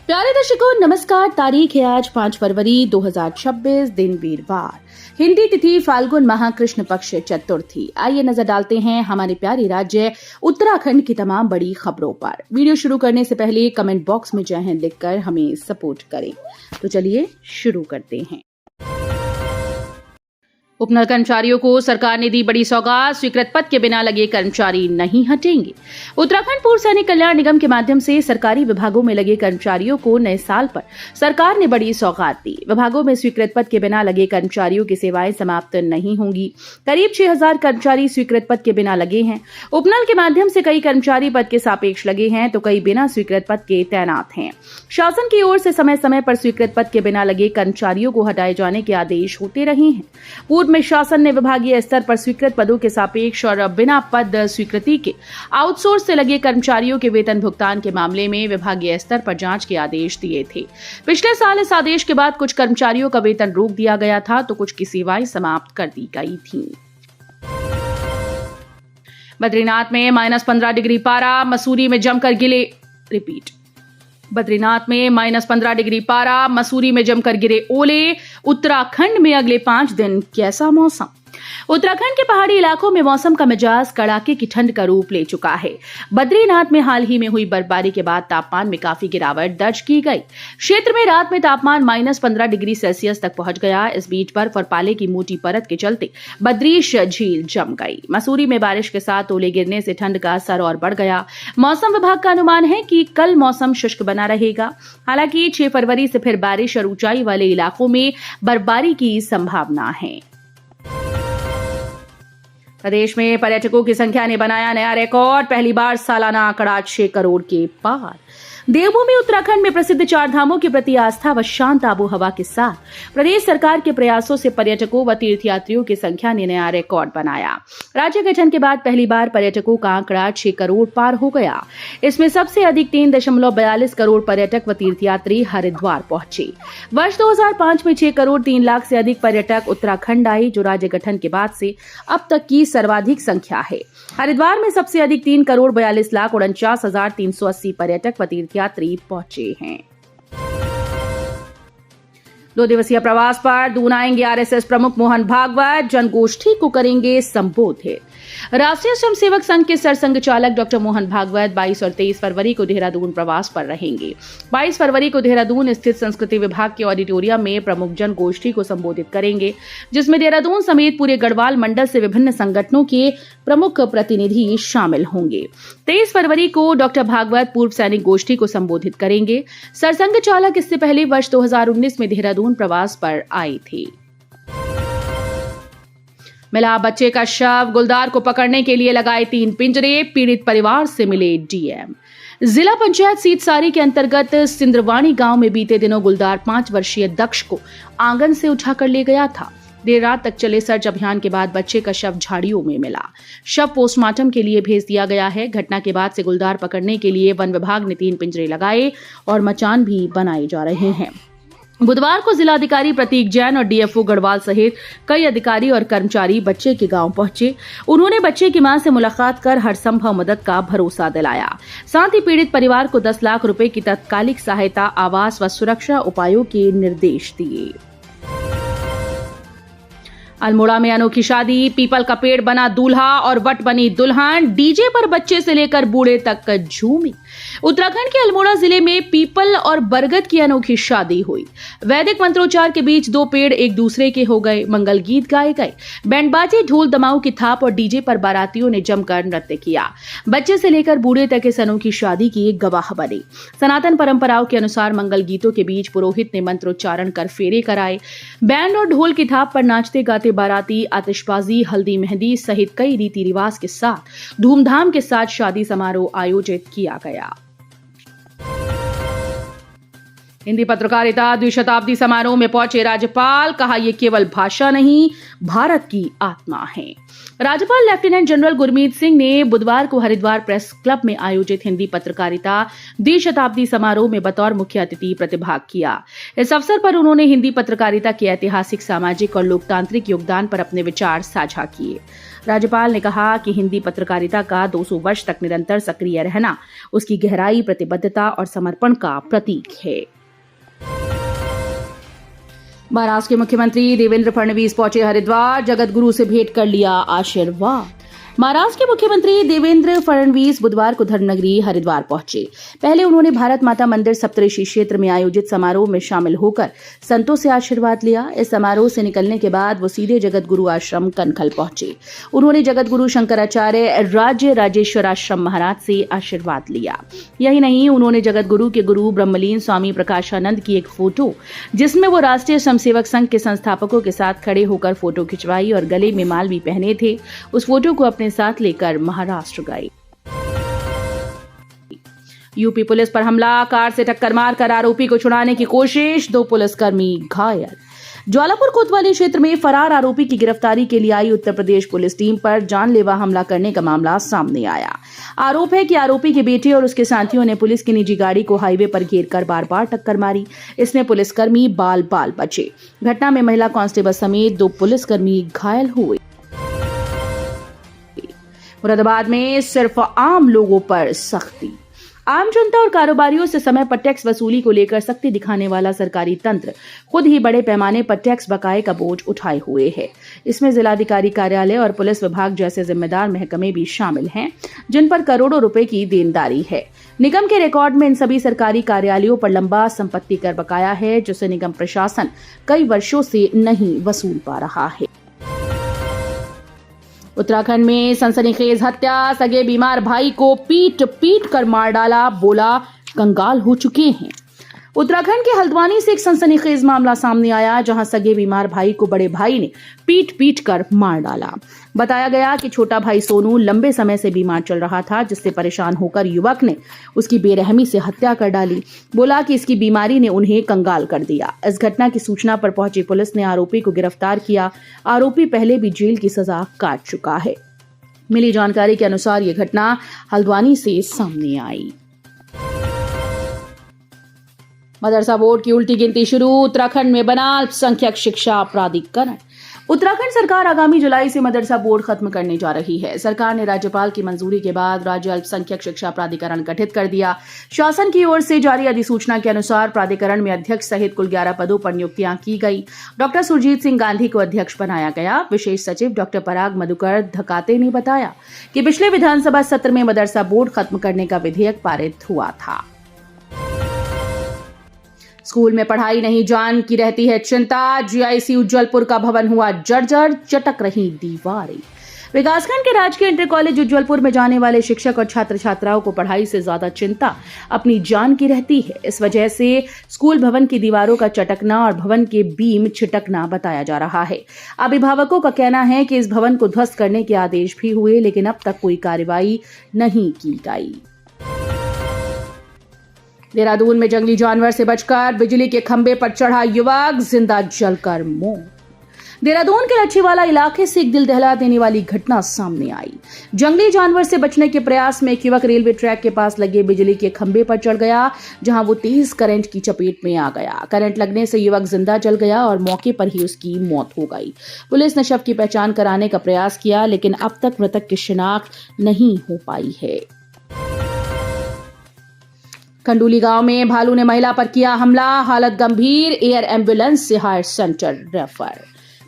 प्यारे दर्शकों नमस्कार। तारीख है आज 5 फरवरी 2026, दिन वीरवार, हिंदी तिथि फाल्गुन माह कृष्ण पक्ष चतुर्थी। आइए नजर डालते हैं हमारे प्यारे राज्य उत्तराखंड की तमाम बड़ी खबरों पर। वीडियो शुरू करने से पहले कमेंट बॉक्स में जय हिंद लिखकर हमें सपोर्ट करें। तो चलिए शुरू करते हैं। उपनल कर्मचारियों को सरकार ने दी बड़ी सौगात, स्वीकृत पद के बिना लगे कर्मचारी नहीं हटेंगे। उत्तराखंड पूर्व सैनिक कल्याण निगम के माध्यम से सरकारी विभागों में लगे कर्मचारियों को नए साल पर सरकार ने बड़ी सौगात दी। विभागों में स्वीकृत पद के बिना लगे कर्मचारियों की सेवाएं समाप्त नहीं होंगी। करीब 6000 कर्मचारी स्वीकृत पद के बिना लगे हैं। उपनल के माध्यम से कई कर्मचारी पद के सापेक्ष लगे हैं तो कई बिना स्वीकृत पद के तैनात हैं। शासन की ओर से समय समय पर स्वीकृत पद के बिना लगे कर्मचारियों को हटाए जाने के आदेश होते रहे हैं। पूर्व में शासन ने विभागीय स्तर पर स्वीकृत पदों के सापेक्ष और बिना पद स्वीकृति के आउटसोर्स से लगे कर्मचारियों के वेतन भुगतान के मामले में विभागीय स्तर पर जांच के आदेश दिए थे। पिछले साल इस आदेश के बाद कुछ कर्मचारियों का वेतन रोक दिया गया था तो कुछ की सेवाएं समाप्त कर दी गई थीं। बद्रीनाथ में -15 डिग्री पारा, मसूरी में जमकर गिले रिपीट बद्रीनाथ में -15 डिग्री पारा, मसूरी में जमकर गिरे ओले। उत्तराखंड में अगले 5 दिन कैसा मौसम? उत्तराखंड के पहाड़ी इलाकों में मौसम का मिजाज कड़ाके की ठंड का रूप ले चुका है। बद्रीनाथ में हाल ही में हुई बर्फबारी के बाद तापमान में काफी गिरावट दर्ज की गई। क्षेत्र में रात में तापमान -15 डिग्री सेल्सियस तक पहुंच गया। इस बीच बर्फ और पाले की मोटी परत के चलते बद्रीश झील जम गई। मसूरी में बारिश के साथ ओले गिरने से ठंड का असर और बढ़ गया। मौसम विभाग का अनुमान है कि कल मौसम शुष्क बना रहेगा। हालांकि 6 फरवरी से फिर बारिश और ऊंचाई वाले इलाकों में बर्फबारी की संभावना है। प्रदेश में पर्यटकों की संख्या ने बनाया नया रिकॉर्ड, पहली बार सालाना आंकड़ा 6 करोड़ के पार। देवभूमि उत्तराखंड में प्रसिद्ध चार धामों के प्रति आस्था व शांत आबोहवा के साथ प्रदेश सरकार के प्रयासों से पर्यटकों व तीर्थयात्रियों की संख्या ने नया रिकॉर्ड बनाया। राज्य गठन के बाद पहली बार पर्यटकों का आंकड़ा 6 करोड़ पार हो गया। इसमें सबसे अधिक 3.42 करोड़ पर्यटक व तीर्थयात्री हरिद्वार पहुंचे। वर्ष 2005 में 6 करोड़ 3 लाख से अधिक पर्यटक उत्तराखंड आए, जो राज्य गठन के बाद से अब तक की सर्वाधिक संख्या है। हरिद्वार में सबसे अधिक 3 करोड़ 42 लाख 49,380 पर्यटक व तीर्थयात्री पहुंचे हैं। 2 दिवसीय प्रवास पर दून आएंगे आरएसएस प्रमुख मोहन भागवत, जनगोष्ठी को करेंगे संबोधित। राष्ट्रीय स्वयंसेवक संघ के सरसंघ चालक डॉक्टर मोहन भागवत 22 और 23 फरवरी को देहरादून प्रवास पर रहेंगे। 22 फरवरी को देहरादून स्थित संस्कृति विभाग के ऑडिटोरियम में प्रमुख जनगोष्ठी को संबोधित करेंगे, जिसमें देहरादून समेत पूरे गढ़वाल मंडल से विभिन्न संगठनों के प्रमुख प्रतिनिधि शामिल होंगे। 23 फरवरी को डॉक्टर भागवत पूर्व सैनिक गोष्ठी को संबोधित करेंगे। सरसंघ चालक इससे पहले वर्ष 2019 में देहरादून प्रवास पर आए थे। मिला बच्चे का शव, गुलदार को पकड़ने के लिए लगाए 3 पिंजरे, पीड़ित परिवार से मिले डीएम। जिला पंचायत सीतसारी के अंतर्गत सिंद्रवाणी गांव में बीते दिनों गुलदार 5 वर्षीय दक्ष को आंगन से उठाकर ले गया था। देर रात तक चले सर्च अभियान के बाद बच्चे का शव झाड़ियों में मिला। शव पोस्टमार्टम के लिए भेज दिया गया है। घटना के बाद से गुलदार पकड़ने के लिए वन विभाग ने 3 पिंजरे लगाए और मचान भी बनाए जा रहे हैं। बुधवार को जिलाधिकारी प्रतीक जैन और डीएफओ गढ़वाल सहित कई अधिकारी और कर्मचारी बच्चे के गांव पहुंचे। उन्होंने बच्चे की मां से मुलाकात कर हर संभव मदद का भरोसा दिलाया। साथ ही पीड़ित परिवार को 10 लाख रुपए की तत्कालिक सहायता, आवास व सुरक्षा उपायों के निर्देश दिए। अल्मोड़ा में अनोखी शादी, पीपल का पेड़ बना दूल्हा और वट बनी दुल्हन, डीजे पर बच्चे से लेकर बूढ़े तक झूमी। उत्तराखंड के अल्मोड़ा जिले में पीपल और बरगद की अनोखी शादी हुई। वैदिक मंत्रोच्चार के बीच 2 पेड़ एक दूसरे के हो गए। मंगल गीत गाए गए, बैंडबाजी, ढोल दमाऊ की थाप और डीजे पर बारातियों ने जमकर नृत्य किया। बच्चे से लेकर बूढ़े तक इस अनोखी शादी की एक गवाह बने। सनातन परंपराओं के अनुसार मंगल गीतों के बीच पुरोहित ने मंत्रोच्चारण कर फेरे कराए। बैंड और ढोल की थाप पर नाचते गाते बाराती, आतिशबाजी, हल्दी मेहंदी सहित कई रीति रिवाज के साथ धूमधाम के साथ शादी समारोह आयोजित किया गया। हिंदी पत्रकारिता द्विशताब्दी समारोह में पहुंचे राज्यपाल, कहा यह केवल भाषा नहीं, भारत की आत्मा है। राज्यपाल लेफ्टिनेंट जनरल गुरमीत सिंह ने बुधवार को हरिद्वार प्रेस क्लब में आयोजित हिंदी पत्रकारिता द्विशताब्दी समारोह में बतौर मुख्य अतिथि प्रतिभाग किया। इस अवसर पर उन्होंने हिंदी पत्रकारिता के ऐतिहासिक, सामाजिक और लोकतांत्रिक योगदान पर अपने विचार साझा किए। राज्यपाल ने कहा कि हिंदी पत्रकारिता का 200 वर्ष तक निरंतर सक्रिय रहना उसकी गहराई, प्रतिबद्धता और समर्पण का प्रतीक है। महाराष्ट्र के मुख्यमंत्री देवेंद्र फडणवीस पहुंचे हरिद्वार, जगत गुरु से भेंट कर लिया आशीर्वाद। महाराष्ट्र के मुख्यमंत्री देवेंद्र फडणवीस बुधवार को धर्मनगरी हरिद्वार पहुंचे। पहले उन्होंने भारत माता मंदिर सप्तऋषि क्षेत्र में आयोजित समारोह में शामिल होकर संतों से आशीर्वाद लिया। इस समारोह से निकलने के बाद वो सीधे जगत गुरु आश्रम कनखल पहुंचे। उन्होंने जगत गुरु शंकराचार्य राज्य राजेश्वराश्रम महाराज से आशीर्वाद लिया। यही नहीं, उन्होंने जगत गुरु के गुरु ब्रह्मलीन स्वामी प्रकाशानंद की एक फोटो, जिसमें वो राष्ट्रीय स्वयंसेवक संघ के संस्थापकों के साथ खड़े होकर फोटो खिंचवाई और गले में माल भी पहने थे, उस फोटो को अपने साथ लेकर महाराष्ट्र गए। यूपी पुलिस पर हमला, कार से टक्कर मारकर आरोपी को छुड़ाने की कोशिश, 2 पुलिसकर्मी घायल। ज्वालापुर कोतवाली क्षेत्र में फरार आरोपी की गिरफ्तारी के लिए आई उत्तर प्रदेश पुलिस टीम पर जानलेवा हमला करने का मामला सामने आया। आरोप है कि आरोपी के बेटे और उसके साथियों ने पुलिस की निजी गाड़ी को हाईवे पर घेरकर बार-बार टक्कर मारी। इसमें पुलिसकर्मी बाल बचे। घटना में महिला कांस्टेबल समेत 2 पुलिसकर्मी घायल हुए। मुरादाबाद में सिर्फ आम लोगों पर सख्ती। आम जनता और कारोबारियों से समय पर टैक्स वसूली को लेकर सख्ती दिखाने वाला सरकारी तंत्र खुद ही बड़े पैमाने पर टैक्स बकाये का बोझ उठाए हुए है। इसमें जिलाधिकारी कार्यालय और पुलिस विभाग जैसे जिम्मेदार महकमे भी शामिल हैं, जिन पर करोड़ों रुपए की देनदारी है। निगम के रिकॉर्ड में इन सभी सरकारी कार्यालयों पर लंबा संपत्ति कर बकाया है, जिसे निगम प्रशासन कई वर्षों से नहीं वसूल पा रहा है। उत्तराखंड में सनसनीखेज हत्या, सगे बीमार भाई को पीट कर मार डाला, बोला कंगाल हो चुके हैं। उत्तराखंड के हल्द्वानी से एक सनसनीखेज मामला सामने आया, जहां सगे बीमार भाई को बड़े भाई ने पीट कर मार डाला। बताया गया कि छोटा भाई सोनू लंबे समय से बीमार चल रहा था, जिससे परेशान होकर युवक ने उसकी बेरहमी से हत्या कर डाली। बोला कि इसकी बीमारी ने उन्हें कंगाल कर दिया। इस घटना की सूचना पर पहुंची पुलिस ने आरोपी को गिरफ्तार किया। आरोपी पहले भी जेल की सजा काट चुका है। मिली जानकारी के अनुसार यह घटना हल्द्वानी से सामने आई। मदरसा बोर्ड की उल्टी गिनती शुरू, उत्तराखंड में बना अल्पसंख्यक शिक्षा प्राधिकरण। उत्तराखंड सरकार आगामी जुलाई से मदरसा बोर्ड खत्म करने जा रही है। सरकार ने राज्यपाल की मंजूरी के बाद राज्य अल्पसंख्यक शिक्षा प्राधिकरण गठित कर दिया। शासन की ओर से जारी अधिसूचना के अनुसार प्राधिकरण में अध्यक्ष सहित कुल 11 पदों पर नियुक्तियां की गई। डॉक्टर सुरजीत सिंह गांधी को अध्यक्ष बनाया गया। विशेष सचिव डॉक्टर पराग मधुकर धकाते ने बताया कि पिछले विधानसभा सत्र में मदरसा बोर्ड खत्म करने का विधेयक पारित हुआ था। स्कूल में पढ़ाई नहीं, जान की रहती है चिंता। जीआईसी उज्जवलपुर का भवन हुआ जर्जर, चटक रही दीवारें। विकासखंड के राजकीय इंटर कॉलेज उज्जवलपुर में जाने वाले शिक्षक और छात्र छात्राओं को पढ़ाई से ज्यादा चिंता अपनी जान की रहती है। इस वजह से स्कूल भवन की दीवारों का चटकना और भवन के बीम छिटकना बताया जा रहा है। अभिभावकों का कहना है कि इस भवन को ध्वस्त करने के आदेश भी हुए, लेकिन अब तक कोई कार्रवाई नहीं की गई। देहरादून में जंगली जानवर से बचकर बिजली के खंभे पर चढ़ा युवक, जिंदा जलकर मौत। देहरादून के लच्छीवाला इलाके से एक दिल दहला देने वाली घटना सामने आई। जंगली जानवर से बचने के प्रयास में एक युवक रेलवे ट्रैक के पास लगे बिजली के खंभे पर चढ़ गया, जहां वो तेज करंट की चपेट में आ गया। करंट लगने से युवक जिंदा जल गया और मौके पर ही उसकी मौत हो गई। पुलिस ने शव की पहचान कराने का प्रयास किया, लेकिन अब तक मृतक की शिनाख्त नहीं हो पाई है। खंडूली गांव में भालू ने महिला पर किया हमला, हालत गंभीर, एयर एम्बुलेंस से हायर सेंटर रेफर।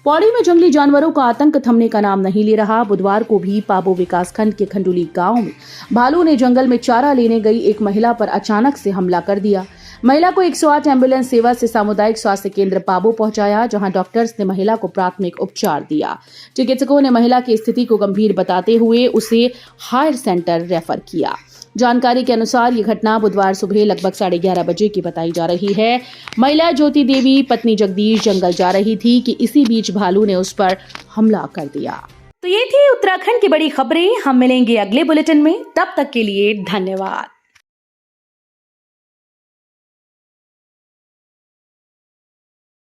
पौड़ी में जंगली जानवरों का आतंक थमने का नाम नहीं ले रहा। बुधवार को भी पाबो विकासखंड के खंडूली गांव में भालू ने जंगल में चारा लेने गई एक महिला पर अचानक से हमला कर दिया। महिला को 108 एम्बुलेंस सेवा से सामुदायिक स्वास्थ्य केंद्र पाबो पहुंचाया, जहां डॉक्टर्स ने महिला को प्राथमिक उपचार दिया। चिकित्सकों ने महिला की स्थिति को गंभीर बताते हुए उसे हायर सेंटर रेफर किया। जानकारी के अनुसार ये घटना बुधवार सुबह लगभग 11:30 बजे की बताई जा रही है। महिला ज्योति देवी पत्नी जगदीश जंगल जा रही थी कि इसी बीच भालू ने उस पर हमला कर दिया। तो ये थी उत्तराखंड की बड़ी खबरें। हम मिलेंगे अगले बुलेटिन में, तब तक के लिए धन्यवाद।